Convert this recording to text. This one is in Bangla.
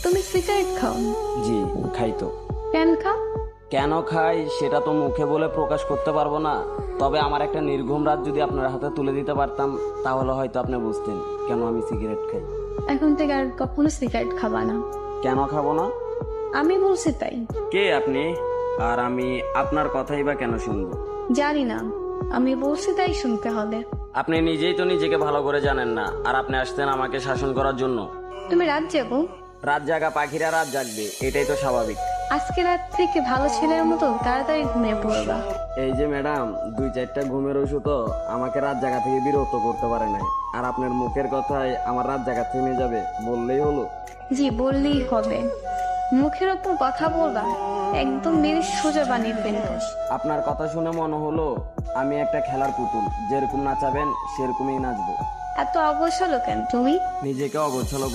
তুমি সিগারেট খাও? জি খাই তো। কেন খাও? কেন খাই সেটা তো মুখে বলে প্রকাশ করতে পারবো না, তবে আমার একটা নির্ঘুম রাত যদি আপনার হাতে তুলে দিতে পারতাম তাহলে হয়তো আপনি বুঝতেন কেন আমি সিগারেট খাই। এখন থেকে আর কখনো সিগারেট খাবা না। কেন খাবো না? আমি বলছি তাই। কে আপনি? আর আমি আপনার কথাই বা কেন শুনবো? জানি না, আমি বলছি তাই শুনতে হবে। আপনি নিজেই তো নিজেকে ভালো করে জানেন না, আর আপনি আসতেন আমাকে শাসন করার জন্য। তুমি রাত জাগো? রাত জাগা পাখিরা রাত জাগবে, এটাই তো স্বাভাবিক। আজকে রাত থেকে ভালো ছেলের মতো তাড়াতাড়ি ঘুমিয়ে পড়বা। এই যে ম্যাডাম, 2-4টা ঘুমের ওষুধও আমাকে রাত জাগা থেকে বিরত করতে পারে নাই, আর আপনার মুখের কথায় আমার রাত জাগা থেমে যাবে বললেই হলো। জি বললেই হবে। মুখের ওপর কথা বলবা, একদম মেরে সোজা বানিয়ে ফেলবো। আপনার কথা শুনে মনে হলো আমি একটা খেলার পুতুল, যেরকম নাচাবেন সেরকমই নাচবো। এত অবসর কেন তুমি? নিজেকে অগোছালো